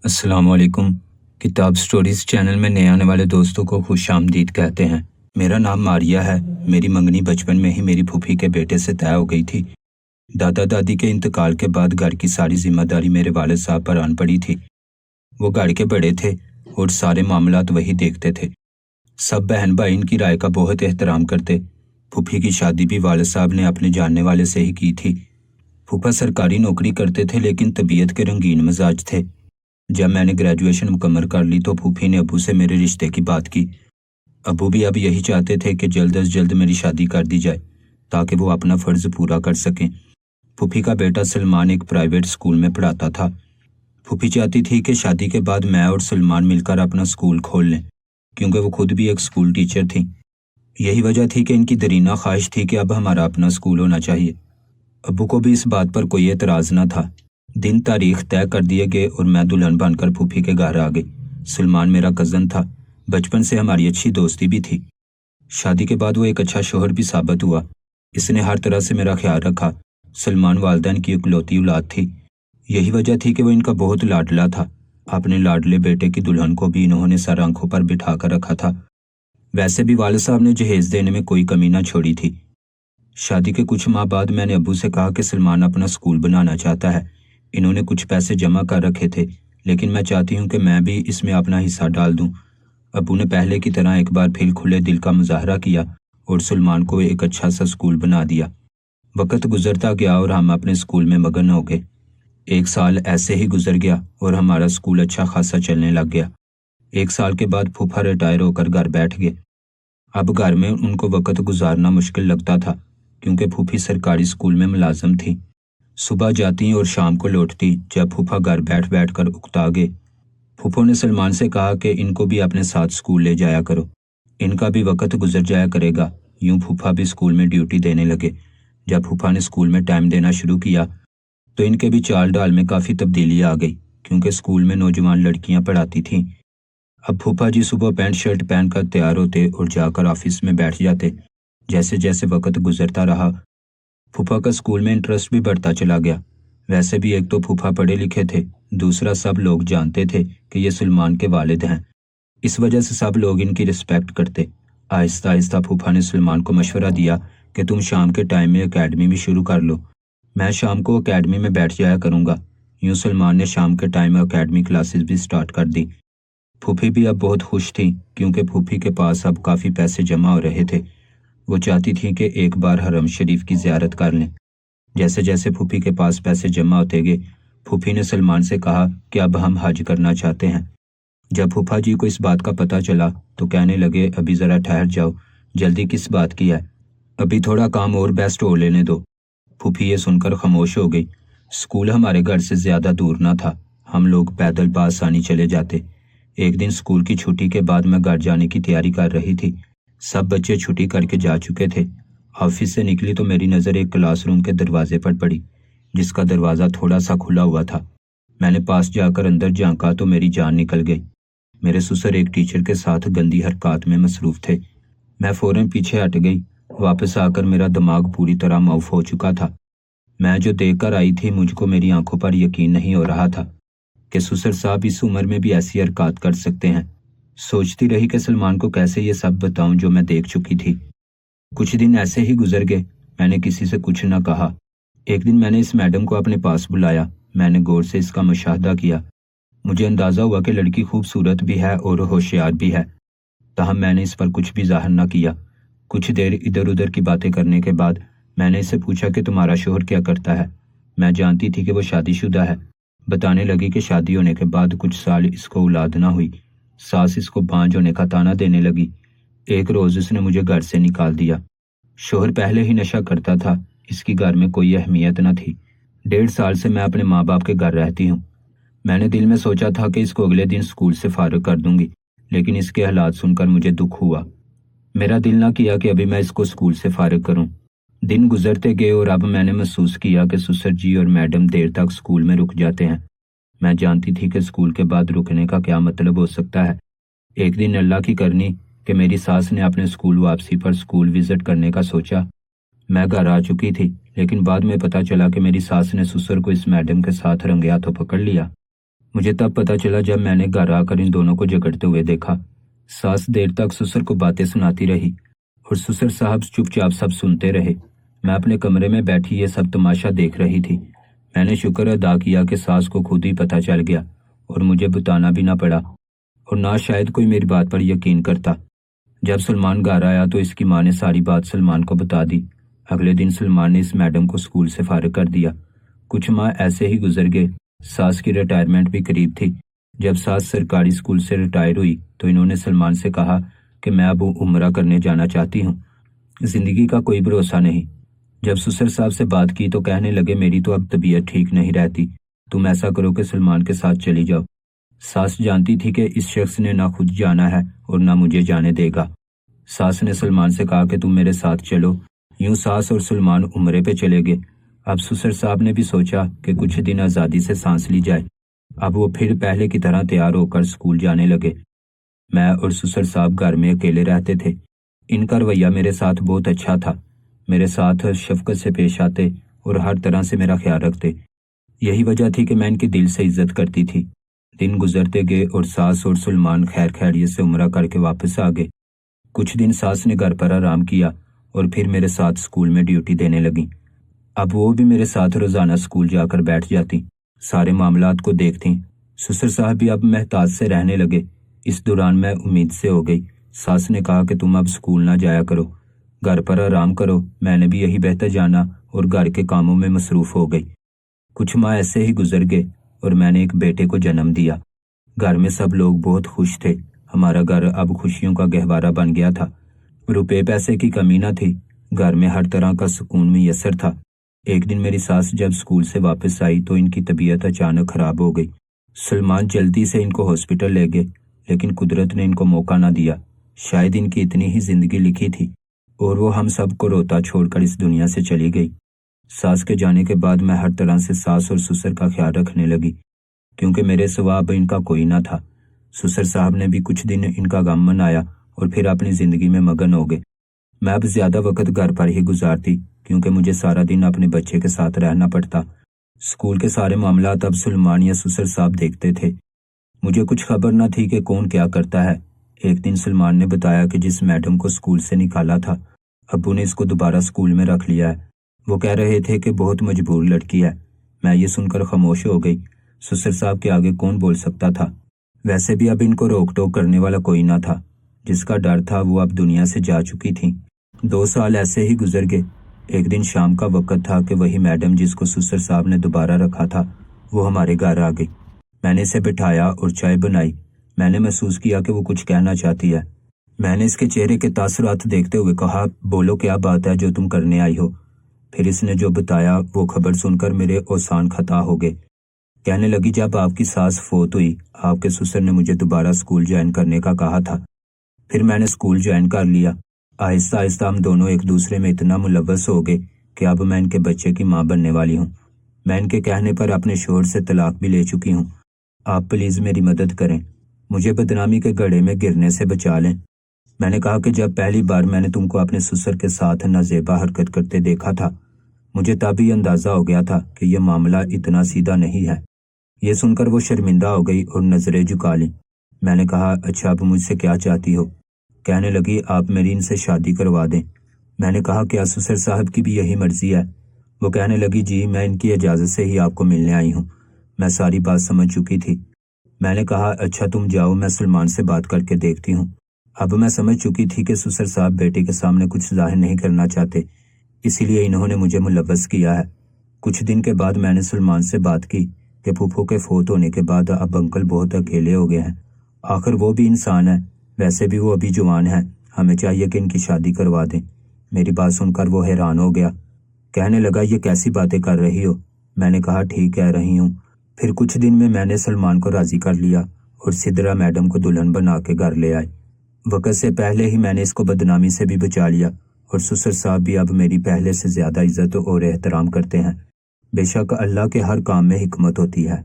السلام علیکم۔ کتاب سٹوریز چینل میں نئے آنے والے دوستوں کو خوش آمدید کہتے ہیں۔ میرا نام ماریہ ہے۔ میری منگنی بچپن میں ہی میری پھوپھی کے بیٹے سے طے ہو گئی تھی۔ دادا دادی کے انتقال کے بعد گھر کی ساری ذمہ داری میرے والد صاحب پر آن پڑی تھی۔ وہ گھر کے بڑے تھے اور سارے معاملات وہی دیکھتے تھے۔ سب بہن بھائی ان کی رائے کا بہت احترام کرتے۔ پھوپھی کی شادی بھی والد صاحب نے اپنے جاننے والے سے ہی کی تھی۔ پھوپھا سرکاری نوکری کرتے تھے لیکن طبیعت کے رنگین مزاج تھے۔ جب میں نے گریجویشن مکمل کر لی تو پھوپھی نے ابو سے میرے رشتے کی بات کی۔ ابو بھی اب یہی چاہتے تھے کہ جلد از جلد میری شادی کر دی جائے تاکہ وہ اپنا فرض پورا کر سکیں۔ پھوپھی کا بیٹا سلمان ایک پرائیویٹ اسکول میں پڑھاتا تھا۔ پھوپھی چاہتی تھی کہ شادی کے بعد میں اور سلمان مل کر اپنا اسکول کھول لیں، کیونکہ وہ خود بھی ایک اسکول ٹیچر تھیں۔ یہی وجہ تھی کہ ان کی دیرینہ خواہش تھی کہ اب ہمارا اپنا اسکول ہونا چاہیے۔ ابو کو بھی اس بات پر کوئی اعتراض نہ تھا۔ دن تاریخ طے کر دیے گئے اور میں دلہن بن کر پھوپھی کے گھر آ گئی۔ سلمان میرا کزن تھا۔ بچپن سے ہماری اچھی دوستی بھی تھی۔ شادی کے بعد وہ ایک اچھا شوہر بھی ثابت ہوا۔ اس نے ہر طرح سے میرا خیال رکھا۔ سلمان والدین کی اکلوتی اولاد تھی۔ یہی وجہ تھی کہ وہ ان کا بہت لاڈلا تھا۔ اپنے لاڈلے بیٹے کی دلہن کو بھی انہوں نے سر آنکھوں پر بٹھا کر رکھا تھا۔ ویسے بھی والد صاحب نے جہیز دینے میں کوئی کمی نہ چھوڑی تھی۔ شادی کے کچھ ماہ بعد میں نے ابو سے کہا کہ سلمان اپنا اسکول بنانا چاہتا ہے۔ انہوں نے کچھ پیسے جمع کر رکھے تھے، لیکن میں چاہتی ہوں کہ میں بھی اس میں اپنا حصہ ڈال دوں۔ ابو نے پہلے کی طرح ایک بار پھر کھلے دل کا مظاہرہ کیا اور سلمان کو ایک اچھا سا اسکول بنا دیا۔ وقت گزرتا گیا اور ہم اپنے اسکول میں مگن ہو گئے۔ ایک سال ایسے ہی گزر گیا اور ہمارا اسکول اچھا خاصا چلنے لگ گیا۔ ایک سال کے بعد پھوپھا ریٹائر ہو کر گھر بیٹھ گئے۔ اب گھر میں ان کو وقت گزارنا مشکل لگتا تھا، کیونکہ پھوپھی سرکاری اسکول میں ملازم تھی۔ صبح جاتی اور شام کو لوٹتی۔ جب پھوپھا گھر بیٹھ بیٹھ کر اکتا گئے، پھوپھو نے سلمان سے کہا کہ ان کو بھی اپنے ساتھ اسکول لے جایا کرو، ان کا بھی وقت گزر جایا کرے گا۔ یوں پھوپھا بھی اسکول میں ڈیوٹی دینے لگے۔ جب پھوپھا نے اسکول میں ٹائم دینا شروع کیا تو ان کے بھی چال ڈال میں کافی تبدیلی آ گئی، کیونکہ اسکول میں نوجوان لڑکیاں پڑھاتی تھیں۔ اب پھوپھا جی صبح پینٹ شرٹ پہن کر تیار ہوتے اور جا کر آفس میں بیٹھ جاتے۔ جیسے جیسے وقت گزرتا رہا، پھوپھا کا اسکول میں انٹرسٹ بھی بڑھتا چلا گیا۔ ویسے بھی ایک تو پھوپھا پڑھے لکھے تھے، دوسرا سب لوگ جانتے تھے کہ یہ سلمان کے والد ہیں۔ اس وجہ سے سب لوگ ان کی رسپیکٹ کرتے۔ آہستہ آہستہ پھوپھا نے سلمان کو مشورہ دیا کہ تم شام کے ٹائم میں اکیڈمی بھی شروع کر لو، میں شام کو اکیڈمی میں بیٹھ جایا کروں گا۔ یوں سلمان نے شام کے ٹائم اکیڈمی کلاسز بھی سٹارٹ کر دی۔ پھوپھی بھی اب بہت خوش تھی، کیونکہ پھوپھی کے پاس اب کافی پیسے جمع ہو رہے تھے۔ وہ چاہتی تھی کہ ایک بار حرم شریف کی زیارت کر لیں۔ جیسے جیسے پھوپھی کے پاس پیسے جمع ہوتے گئے، پھوپھی نے سلمان سے کہا کہ اب ہم حج کرنا چاہتے ہیں۔ جب پھوپھا جی کو اس بات کا پتہ چلا تو کہنے لگے ابھی ذرا ٹھہر جاؤ، جلدی کس بات کی ہے، ابھی تھوڑا کام اور بیسٹ ہو لینے دو۔ پھوپھی یہ سن کر خاموش ہو گئی۔ اسکول ہمارے گھر سے زیادہ دور نہ تھا، ہم لوگ پیدل بآسانی چلے جاتے۔ ایک دن اسکول کی چھٹی کے بعد میں گھر جانے کی تیاری کر رہی تھی۔ سب بچے چھٹی کر کے جا چکے تھے۔ آفس سے نکلی تو میری نظر ایک کلاس روم کے دروازے پر پڑی، جس کا دروازہ تھوڑا سا کھلا ہوا تھا۔ میں نے پاس جا کر اندر جھانکا تو میری جان نکل گئی۔ میرے سسر ایک ٹیچر کے ساتھ گندی حرکات میں مصروف تھے۔ میں فوراً پیچھے ہٹ گئی۔ واپس آ کر میرا دماغ پوری طرح معاف ہو چکا تھا۔ میں جو دیکھ کر آئی تھی، مجھ کو میری آنکھوں پر یقین نہیں ہو رہا تھا کہ سسر صاحب اس عمر میں بھی ایسی حرکات کر سکتے ہیں۔ سوچتی رہی کہ سلمان کو کیسے یہ سب بتاؤں جو میں دیکھ چکی تھی۔ کچھ دن ایسے ہی گزر گئے، میں نے کسی سے کچھ نہ کہا۔ ایک دن میں نے اس میڈم کو اپنے پاس بلایا۔ میں نے غور سے اس کا مشاہدہ کیا۔ مجھے اندازہ ہوا کہ لڑکی خوبصورت بھی ہے اور ہوشیار بھی ہے، تاہم میں نے اس پر کچھ بھی ظاہر نہ کیا۔ کچھ دیر ادھر ادھر کی باتیں کرنے کے بعد میں نے اس سے پوچھا کہ تمہارا شوہر کیا کرتا ہے؟ میں جانتی تھی کہ وہ شادی شدہ ہے۔ بتانے لگی کہ شادی ہونے کے بعد کچھ سال اس کو اولاد نہ ہوئی، ساس اس کو بانجھ ہونے کا طعنہ دینے لگی۔ ایک روز اس نے مجھے گھر سے نکال دیا۔ شوہر پہلے ہی نشہ کرتا تھا، اس کی گھر میں کوئی اہمیت نہ تھی۔ 1.5 سال سے میں اپنے ماں باپ کے گھر رہتی ہوں۔ میں نے دل میں سوچا تھا کہ اس کو اگلے دن اسکول سے فارغ کر دوں گی، لیکن اس کے حالات سن کر مجھے دکھ ہوا۔ میرا دل نہ کیا کہ ابھی میں اس کو اسکول سے فارغ کروں۔ دن گزرتے گئے اور اب میں نے محسوس کیا کہ سسر جی اور میڈم دیر تک اسکول میں رک جاتے ہیں۔ میں جانتی تھی کہ اسکول کے بعد رکنے کا کیا مطلب ہو سکتا ہے۔ ایک دن اللہ کی کرنی کہ میری ساس نے اپنے اسکول واپسی پر اسکول وزٹ کرنے کا سوچا۔ میں گھر آ چکی تھی، لیکن بعد میں پتہ چلا کہ میری ساس نے سسر کو اس میڈم کے ساتھ رنگے ہاتھوں پکڑ لیا۔ مجھے تب پتہ چلا جب میں نے گھر آ کر ان دونوں کو جھگڑتے ہوئے دیکھا۔ ساس دیر تک سسر کو باتیں سناتی رہی اور سسر صاحب چپ چاپ سب سنتے رہے۔ میں اپنے کمرے میں بیٹھی یہ سب تماشا دیکھ رہی تھی۔ میں نے شکر ادا کیا کہ ساس کو خود ہی پتہ چل گیا اور مجھے بتانا بھی نہ پڑا، اور نہ شاید کوئی میری بات پر یقین کرتا۔ جب سلمان گھر آیا تو اس کی ماں نے ساری بات سلمان کو بتا دی۔ اگلے دن سلمان نے اس میڈم کو اسکول سے فارغ کر دیا۔ کچھ ماہ ایسے ہی گزر گئے۔ ساس کی ریٹائرمنٹ بھی قریب تھی۔ جب ساس سرکاری اسکول سے ریٹائر ہوئی تو انہوں نے سلمان سے کہا کہ میں اب عمرہ کرنے جانا چاہتی ہوں، زندگی کا کوئی بھروسہ نہیں۔ جب سسر صاحب سے بات کی تو کہنے لگے میری تو اب طبیعت ٹھیک نہیں رہتی، تم ایسا کرو کہ سلمان کے ساتھ چلی جاؤ۔ ساس جانتی تھی کہ اس شخص نے نہ خود جانا ہے اور نہ مجھے جانے دے گا۔ ساس نے سلمان سے کہا کہ تم میرے ساتھ چلو۔ یوں ساس اور سلمان عمرے پہ چلے گئے۔ اب سسر صاحب نے بھی سوچا کہ کچھ دن آزادی سے سانس لی جائے۔ اب وہ پھر پہلے کی طرح تیار ہو کر سکول جانے لگے۔ میں اور سسر صاحب گھر میں اکیلے رہتے تھے۔ ان کا رویہ میرے ساتھ بہت اچھا تھا، میرے ساتھ شفقت سے پیش آتے اور ہر طرح سے میرا خیال رکھتے۔ یہی وجہ تھی کہ میں ان کی دل سے عزت کرتی تھی۔ دن گزرتے گئے اور ساس اور سلمان خیر خیریت سے عمرہ کر کے واپس آ گئے۔ کچھ دن ساس نے گھر پر آرام کیا اور پھر میرے ساتھ سکول میں ڈیوٹی دینے لگیں۔ اب وہ بھی میرے ساتھ روزانہ سکول جا کر بیٹھ جاتی، سارے معاملات کو دیکھتیں۔ سسر صاحب بھی اب محتاط سے رہنے لگے۔ اس دوران میں امید سے ہو گئی۔ ساس نے کہا کہ تم اب سکول نہ جایا کرو، گھر پر آرام کرو۔ میں نے بھی یہی بہتر جانا اور گھر کے کاموں میں مصروف ہو گئی۔ کچھ ماہ ایسے ہی گزر گئے اور میں نے ایک بیٹے کو جنم دیا۔ گھر میں سب لوگ بہت خوش تھے۔ ہمارا گھر اب خوشیوں کا گہوارہ بن گیا تھا۔ روپے پیسے کی کمی نہ تھی، گھر میں ہر طرح کا سکون میسر تھا۔ ایک دن میری ساس جب سکول سے واپس آئی تو ان کی طبیعت اچانک خراب ہو گئی۔ سلمان جلدی سے ان کو ہاسپٹل لے گئے، لیکن قدرت نے ان کو موقع نہ دیا۔ شاید ان کی اتنی ہی زندگی لکھی تھی اور وہ ہم سب کو روتا چھوڑ کر اس دنیا سے چلی گئی۔ ساس کے جانے کے بعد میں ہر طرح سے ساس اور سسر کا خیال رکھنے لگی، کیونکہ میرے سوا اب ان کا کوئی نہ تھا۔ سسر صاحب نے بھی کچھ دن ان کا غم منایا اور پھر اپنی زندگی میں مگن ہو گئے۔ میں اب زیادہ وقت گھر پر ہی گزارتی، کیونکہ مجھے سارا دن اپنے بچے کے ساتھ رہنا پڑتا۔ سکول کے سارے معاملات اب سلمان یا سسر صاحب دیکھتے تھے۔ مجھے کچھ خبر نہ تھی کہ کون کیا کرتا ہے۔ ایک دن سلمان نے بتایا کہ جس میڈم کو سکول سے نکالا تھا، ابو نے اس کو دوبارہ سکول میں رکھ لیا ہے۔ وہ کہہ رہے تھے کہ بہت مجبور لڑکی ہے۔ میں یہ سن کر خاموش ہو گئی۔ سسر صاحب کے آگے کون بول سکتا تھا؟ ویسے بھی اب ان کو روک ٹوک کرنے والا کوئی نہ تھا۔ جس کا ڈر تھا وہ اب دنیا سے جا چکی تھی۔ 2 سال ایسے ہی گزر گئے۔ ایک دن شام کا وقت تھا کہ وہی میڈم جس کو سسر صاحب نے دوبارہ رکھا تھا وہ ہمارے گھر آ گئی۔ میں نے اسے بٹھایا اور چائے بنائی۔ میں نے محسوس کیا کہ وہ کچھ کہنا چاہتی ہے۔ میں نے اس کے چہرے کے تاثرات دیکھتے ہوئے کہا، بولو کیا بات ہے جو تم کرنے آئی ہو؟ پھر اس نے جو بتایا وہ خبر سن کر میرے اوسان خطا ہو گئے۔ کہنے لگی، جب آپ کی ساس فوت ہوئی آپ کے سسر نے مجھے دوبارہ سکول جوائن کرنے کا کہا تھا، پھر میں نے سکول جوائن کر لیا۔ آہستہ آہستہ ہم دونوں ایک دوسرے میں اتنا ملوث ہو گئے کہ اب میں ان کے بچے کی ماں بننے والی ہوں۔ میں ان کے کہنے پر اپنے شوہر سے طلاق بھی لے چکی ہوں۔ آپ پلیز میری مدد کریں، مجھے بدنامی کے گڑھے میں گرنے سے بچا لیں۔ میں نے کہا کہ جب پہلی بار میں نے تم کو اپنے سسر کے ساتھ نازیبا حرکت کرتے دیکھا تھا، مجھے تب ہی اندازہ ہو گیا تھا کہ یہ معاملہ اتنا سیدھا نہیں ہے۔ یہ سن کر وہ شرمندہ ہو گئی اور نظریں جھکا لیں۔ میں نے کہا، اچھا اب مجھ سے کیا چاہتی ہو؟ کہنے لگی، آپ میری ان سے شادی کروا دیں۔ میں نے کہا، کیا سسر صاحب کی بھی یہی مرضی ہے؟ وہ کہنے لگی، جی میں ان کی اجازت سے ہی آپ کو ملنے آئی ہوں۔ میں ساری بات سمجھ چکی تھی۔ میں نے کہا، اچھا تم جاؤ، میں سلمان سے بات کر کے دیکھتی ہوں۔ اب میں سمجھ چکی تھی کہ سسر صاحب بیٹے کے سامنے کچھ ظاہر نہیں کرنا چاہتے، اسی لیے انہوں نے مجھے ملوث کیا ہے۔ کچھ دن کے بعد میں نے سلمان سے بات کی کہ پھوپھو کے فوت ہونے کے بعد اب انکل بہت اکیلے ہو گئے ہیں۔ آخر وہ بھی انسان ہے، ویسے بھی وہ ابھی جوان ہے، ہمیں چاہیے کہ ان کی شادی کروا دیں۔ میری بات سن کر وہ حیران ہو گیا۔ کہنے لگا، یہ کیسی باتیں کر رہی ہو؟ میں نے کہا، ٹھیک کہہ رہی ہوں۔ پھر کچھ دن میں نے سلمان کو راضی کر لیا اور سدرا میڈم کو دلہن بنا کے گھر لے آئے۔ وقت سے پہلے ہی میں نے اس کو بدنامی سے بھی بچا لیا اور سسر صاحب بھی اب میری پہلے سے زیادہ عزت اور احترام کرتے ہیں۔ بے شک اللہ کے ہر کام میں حکمت ہوتی ہے۔